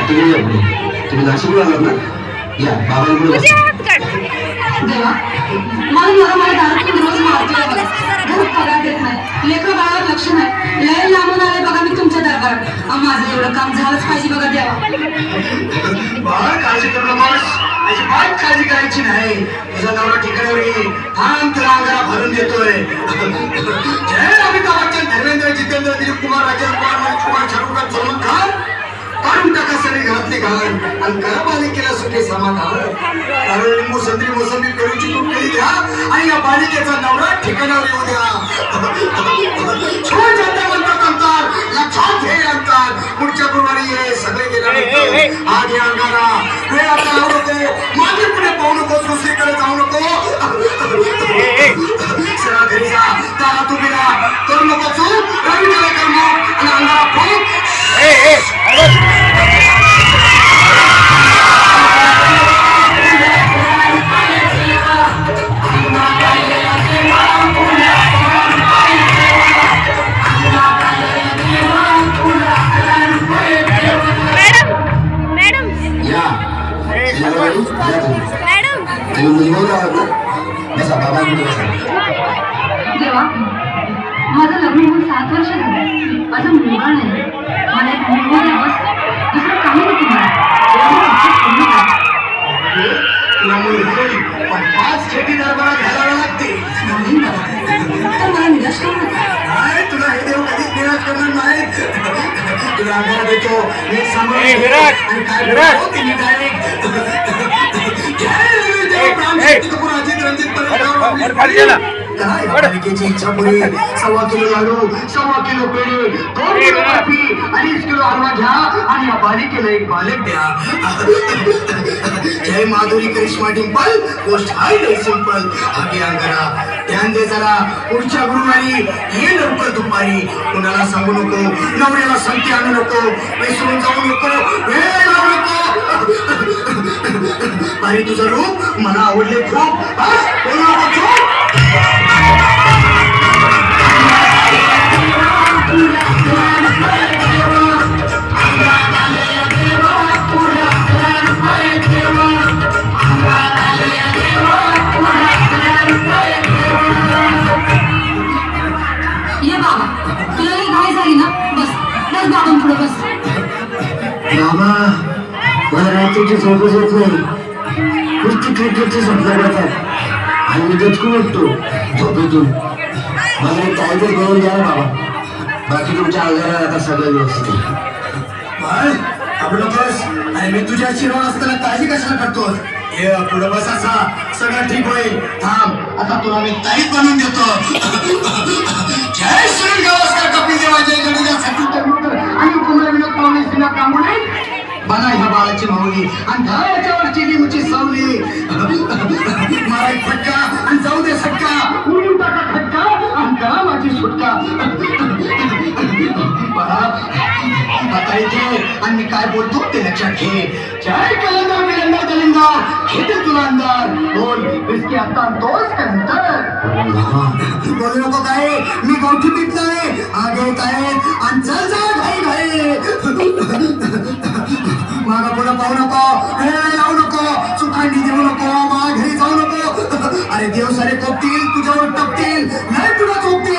तुम्ही नाशिकला आलात ना? या बाबांकडे देवा मला दारू रोज मारतोय बघा. घरात पगार देत नाही, लेकरं बाळावर लक्ष नाही. लय लांबून आले बघा मी तुमच्या दरबारात. माझं एवढं काम झालंच पाहिजे बघा देवा. बाळ काळजी करू नकोस, अजिबात काळजी करायची नाही. तुझा नवरा ठिकाणावर येईल, थांब तुला अंगाला भरून देतोय. जय अमिताभ बच्चन, धर्मेंद्र, जितेंद्र, दिलीप कुमार, राजेंद्र कुमार, मनीष कुमार, शाहरुख खान, सलमान खान काढून टाका सगळी घरातली घाण आणि करा बालिकेला सुखे समाधान. कारण लिंबू संत्री मोसंबी पेरूची तूप केली द्या आणि या बालिकेचा नवरा ठिकाणावर येऊ द्या. छोड जाता म्हणतात अंतर, लक्षात घे अंतर. पुढच्या गुरुवारी ये सगळे गेल्यानंतर आधी अंगारा वेळ आता लावू नको, मागे पुढे पाहू नको, दुसरीकडे जाऊ नको. सरळ घरी जा, त्याला तुम्ही करू नको चूक. रवी कर्म आणि अंगारा फूक. देवा माझं लग्न होऊन 7 वर्ष झालं, माझा मुलगा नाही. मला एक मुलगा द्यावं, दुसरं काही नको मला. तुला मुलगी पण 5 खेटी दरबारात घालावं लागते. तर मला निराश करू नका. नाही, तुला हे देव कधीच निराश करणार नाही. तुला आधार देतो, मी सांभाळ आणि काय बोलतो ते मी डायरेक्ट. अजित रणजित बालिकेची इच्छा पुरी. 1.25 किलो लाडू, 1.25 किलो पेढे, 2 किलो बर्फी, 2.5 किलो हलवा घ्या आणि या बालिकेला एक बालक द्या. जय माधुरी करिश्मा डिंपल, पोस्ट हाय लय सिंपल. आगे अंगारा ध्यान दे जरा, पुढच्या गुरुवारी ये लवकर दुपारी. कुणाला सांगू नको, नवऱ्याला संगती आणू नको, विसरून जाऊ नको, वेळ लावू नको. अरे तुझं रूप मला आवडले खूप. बोलू नको चूप. ये बाबा, तुला लई घाई झाली ना? बस बस बाबांपुढे बस. बाबा मला रात्रीची झोपच येत नाही. नुसती क्रिकेटची स्वप्न येतात आणि मी दचकून उठतो झोपेतून. मला एक टायगर घेऊन द्या बाबा, बाकी तुमच्या आजारात आता सगळं व्यवस्थित आहे. आपलं बस आणि मी तुझ्या आशीर्वाद असताना काळजी कशाला करतोस? हे पुढं बस, असा सगळं ठीक होईल. थांब, आता तुला मी तारीख बनवून देतो. जय श्री गावस्कर, कपिल देवा, जय जडेजा, सचिन तेंडुलकर आणि पुन्हा विनोद पाहुणे, सिन्हा कांबळे. बघा ह्या बाळाची माऊली आणि घराच्यावरची लिंबूची सावली. मला एक फटका आणि जाऊ दे सटका, उडून टाका खटका आणि करा माझी सुटका. आता इथे आणि मी काय बोलतो ते लक्षात घे. जय कलंदर विलंदर दलिंदर, घेते तुला अंदर. बोल विस्की आता आणतोस का नंतर? बोलू नको काय, मी गवठी पित नाही. आगे काय आणि चल जा घाई घाई. मागं पुढं पाहू नको, वेळ लावू नको, चुकांडी देऊ नको, मला घरी जाऊ नको. अरे देव सारे कोपतील, तुझ्यावर टपतील, नाही तुला चोपतील.